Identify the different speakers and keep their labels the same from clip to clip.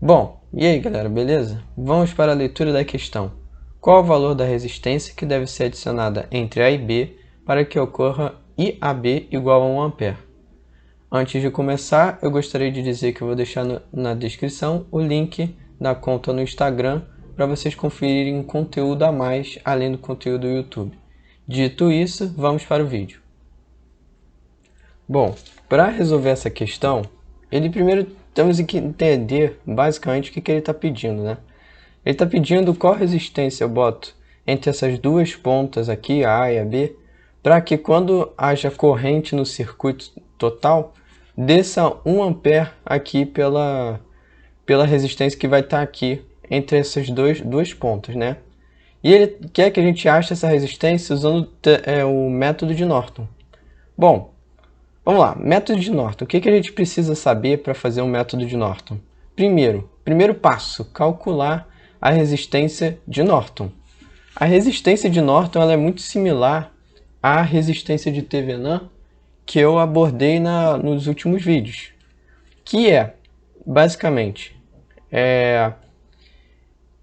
Speaker 1: Bom, e aí galera, beleza? Vamos para a leitura da questão. Qual o valor da resistência que deve ser adicionada entre A e B para que ocorra IAB igual a 1 A? Antes de começar, eu gostaria de dizer que eu vou deixar na descrição o link da conta no Instagram para vocês conferirem um conteúdo a mais além do conteúdo do YouTube. Dito isso, vamos para o vídeo. Bom, para resolver essa questão, primeiro temos que entender basicamente o que ele está pedindo, né? Ele está pedindo qual resistência eu boto entre essas duas pontas aqui, a A e a B, para que quando haja corrente no circuito total, desça 1 A aqui pela resistência que vai estar aqui entre essas duas pontas, né? E ele quer que a gente ache essa resistência usando o método de Norton. Bom, vamos lá, método de Norton. O que a gente precisa saber para fazer um método de Norton? Primeiro passo, calcular a resistência de Norton. A resistência de Norton ela é muito similar à resistência de Thevenin que eu abordei nos últimos vídeos. Que é, basicamente,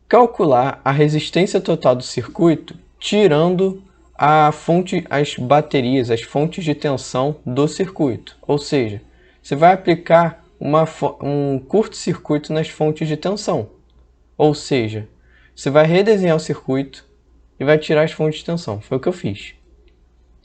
Speaker 1: calcular a resistência total do circuito tirando as baterias, as fontes de tensão do circuito. Ou seja, você vai aplicar um curto-circuito nas fontes de tensão. Ou seja, você vai redesenhar o circuito e vai tirar as fontes de tensão. Foi o que eu fiz.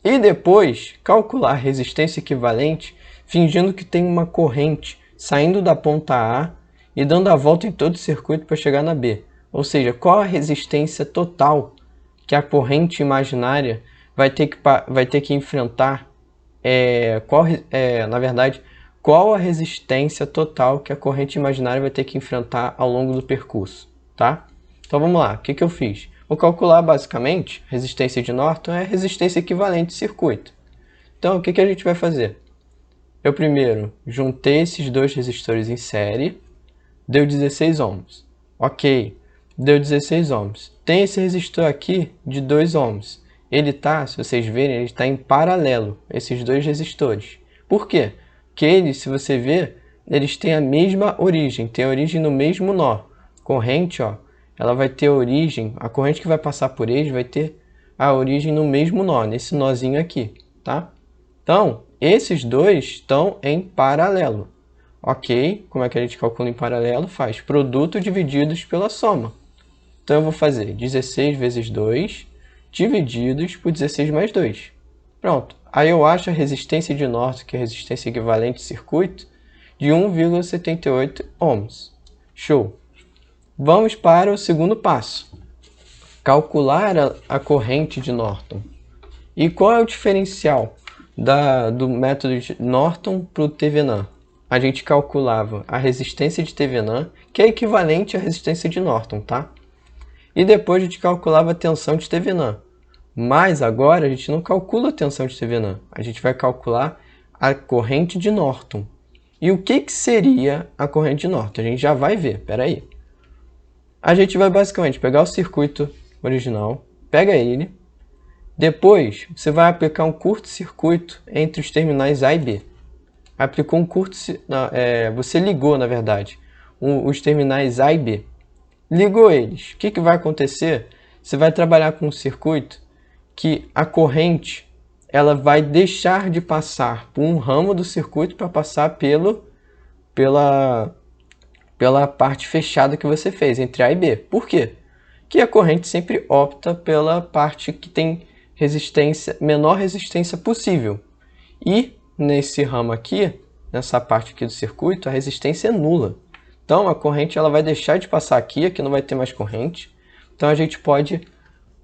Speaker 1: E depois, calcular a resistência equivalente fingindo que tem uma corrente saindo da ponta A e dando a volta em todo o circuito para chegar na B. Ou seja, qual a resistência total que a corrente imaginária vai ter que enfrentar, qual a resistência total que a corrente imaginária vai ter que enfrentar ao longo do percurso, tá? Então vamos lá, o que eu fiz? Vou calcular basicamente, resistência de Norton é a resistência equivalente de circuito. Então o que a gente vai fazer? Eu primeiro juntei esses dois resistores em série, deu 16 ohms. Ok, deu 16 ohms. Tem esse resistor aqui de 2 ohms. Ele tá, se vocês verem, ele está em paralelo, esses dois resistores. Por quê? Porque eles, se você ver, eles têm a mesma origem, tem origem no mesmo nó. Corrente, ó, ela vai ter origem, a corrente que vai passar por eles vai ter a origem no mesmo nó, nesse nozinho aqui, tá? Então, esses dois estão em paralelo. Ok, como é que a gente calcula em paralelo? Faz produto divididos pela soma. Então eu vou fazer 16 vezes 2 divididos por 16 mais 2. Pronto. Aí eu acho a resistência de Norton, que é a resistência equivalente de circuito, de 1,78 ohms. Show! Vamos para o segundo passo. Calcular a corrente de Norton. E qual é o diferencial do método de Norton para o Thevenin? A gente calculava a resistência de Thevenin, que é equivalente à resistência de Norton, tá? E depois a gente calculava a tensão de Thevenin. Mas agora a gente não calcula a tensão de Thevenin. A gente vai calcular a corrente de Norton. E o que seria a corrente de Norton? A gente já vai ver, peraí. A gente vai basicamente pegar o circuito original, pega ele, depois você vai aplicar um curto-circuito entre os terminais A e B. Aplicou um você ligou, na verdade, os terminais A e B. Ligou eles. O que vai acontecer? Você vai trabalhar com um circuito que a corrente ela vai deixar de passar por um ramo do circuito para passar pela parte fechada que você fez entre A e B. Por quê? Porque a corrente sempre opta pela parte que tem menor resistência possível. E nesse ramo aqui, nessa parte aqui do circuito, a resistência é nula. Então a corrente ela vai deixar de passar aqui não vai ter mais corrente. Então a gente pode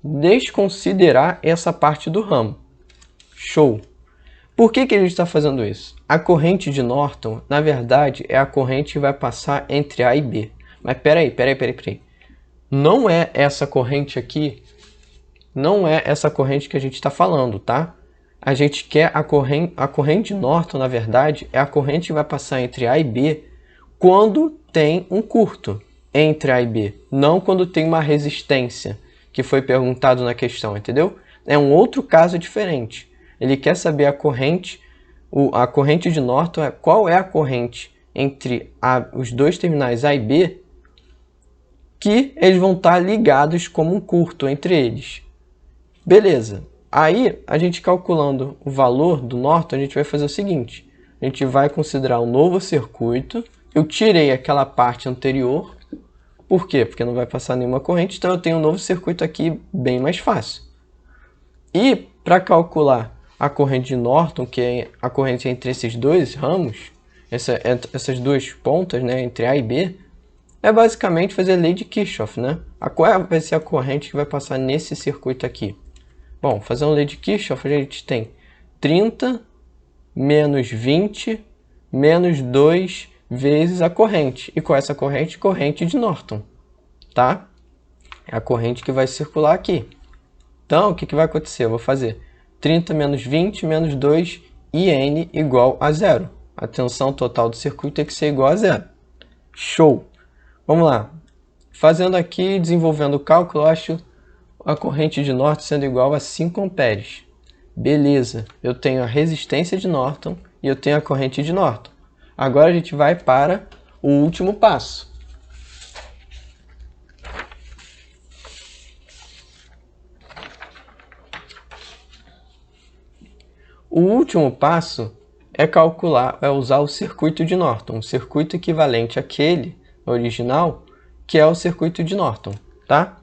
Speaker 1: desconsiderar essa parte do ramo. Show! Por que a gente está fazendo isso? A corrente de Norton, na verdade, é a corrente que vai passar entre A e B. Mas peraí. Não é essa corrente aqui, não é essa corrente que a gente está falando, tá? A gente quer a corrente de Norton, na verdade, é a corrente que vai passar entre A e B quando tem um curto entre A e B, não quando tem uma resistência, que foi perguntado na questão, entendeu? É um outro caso diferente. Ele quer saber a corrente de Norton, qual é a corrente entre os dois terminais A e B, que eles vão estar ligados como um curto entre eles. Beleza. Aí, a gente calculando o valor do Norton, a gente vai fazer o seguinte. A gente vai considerar um novo circuito. Eu tirei aquela parte anterior. Por quê? Porque não vai passar nenhuma corrente, então eu tenho um novo circuito aqui bem mais fácil. E para calcular a corrente de Norton, que é a corrente entre esses dois ramos, essas duas pontas, né, entre A e B, é basicamente fazer a lei de Kirchhoff, né? Qual vai ser a corrente que vai passar nesse circuito aqui? Bom, fazendo a lei de Kirchhoff, a gente tem 30 menos 20 menos 2 vezes a corrente. E qual é essa corrente? Corrente de Norton, tá? É a corrente que vai circular aqui. Então, o que vai acontecer? Eu vou fazer 30 menos 20 menos 2 e N igual a zero. A tensão total do circuito tem que ser igual a zero. Show! Vamos lá. Fazendo aqui, desenvolvendo o cálculo, eu acho a corrente de Norton sendo igual a 5 amperes. Beleza, eu tenho a resistência de Norton e eu tenho a corrente de Norton. Agora a gente vai para o último passo. O último passo é usar o circuito de Norton, um circuito equivalente àquele original, que é o circuito de Norton, tá?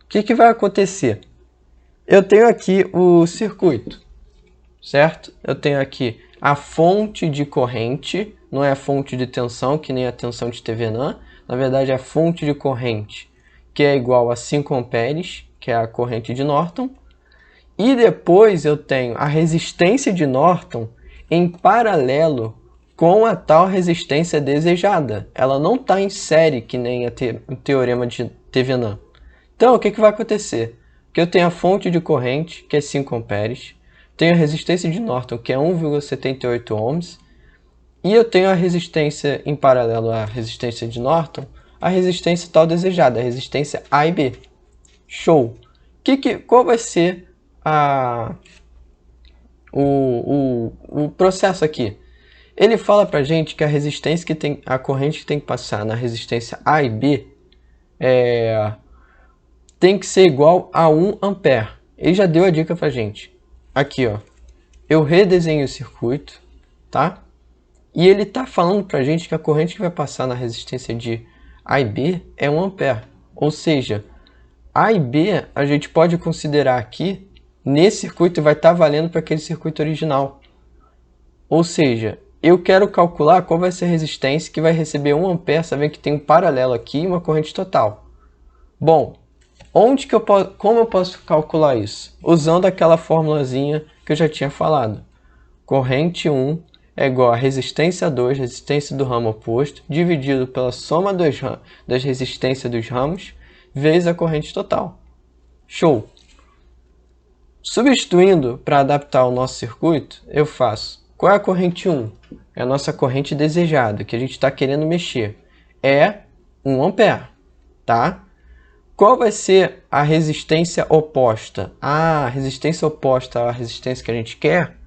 Speaker 1: O que vai acontecer? Eu tenho aqui o circuito, certo? Eu tenho aqui a fonte de corrente, não é a fonte de tensão, que nem a tensão de Thevenin, na verdade é a fonte de corrente, que é igual a 5 amperes, que é a corrente de Norton. E depois eu tenho a resistência de Norton em paralelo com a tal resistência desejada. Ela não está em série, que nem o teorema de Thevenin. Então, o que vai acontecer? Que eu tenho a fonte de corrente, que é 5 amperes, tenho a resistência de Norton, que é 1,78 ohms, e eu tenho a resistência em paralelo à resistência de Norton, a resistência tal desejada, a resistência A e B. Show! Qual vai ser o processo aqui? Ele fala pra gente que a resistência a corrente que tem que passar na resistência A e B tem que ser igual a 1 ampere. Ele já deu a dica pra gente. Aqui, ó. Eu redesenho o circuito, tá? E ele tá falando pra gente que a corrente que vai passar na resistência de A e B é 1 ampere. Ou seja, A e B a gente pode considerar aqui, nesse circuito vai estar valendo para aquele circuito original. Ou seja, eu quero calcular qual vai ser a resistência que vai receber 1 ampere, sabendo que tem um paralelo aqui e uma corrente total. Bom, como eu posso calcular isso? Usando aquela formulazinha que eu já tinha falado. Corrente 1 é igual a resistência 2, resistência do ramo oposto, dividido pela soma das resistências dos ramos, vezes a corrente total. Show! Substituindo para adaptar o nosso circuito, eu faço. Qual é a corrente 1? É a nossa corrente desejada, que a gente está querendo mexer. É 1 ampere, tá? Qual vai ser a resistência oposta? A resistência oposta à resistência que a gente quer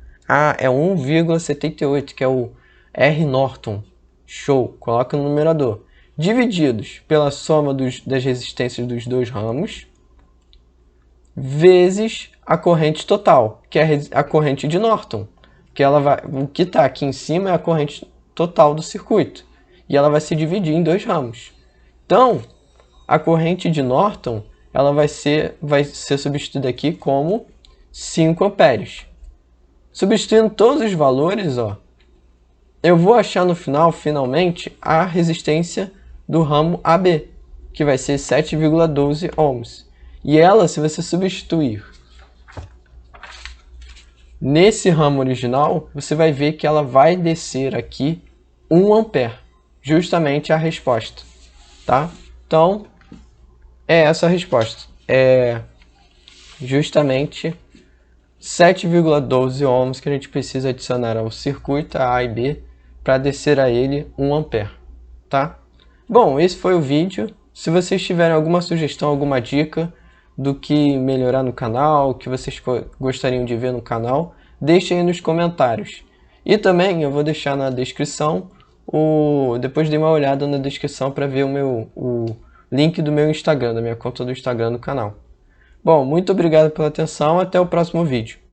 Speaker 1: é 1,78, que é o R Norton. Show! Coloca no numerador. Divididos pela soma das resistências dos dois ramos, vezes a corrente total, que é a corrente de Norton. O que está aqui em cima é a corrente total do circuito. E ela vai se dividir em dois ramos. Então, a corrente de Norton ela vai ser substituída aqui como 5 amperes. Substituindo todos os valores, ó, eu vou achar no final, finalmente, a resistência do ramo AB, que vai ser 7,12 ohms. E ela, se você substituir nesse ramo original, você vai ver que ela vai descer aqui 1 ampere, justamente a resposta, tá? Então, é essa a resposta. É justamente 7,12 ohms que a gente precisa adicionar ao circuito A e B para descer a ele 1 ampere, tá? Bom, esse foi o vídeo. Se vocês tiverem alguma sugestão, alguma dica do que melhorar no canal, que vocês gostariam de ver no canal, deixem aí nos comentários. E também eu vou deixar na descrição depois dê uma olhada na descrição para ver o link do meu Instagram, da minha conta do Instagram do canal. Bom, muito obrigado pela atenção, até o próximo vídeo.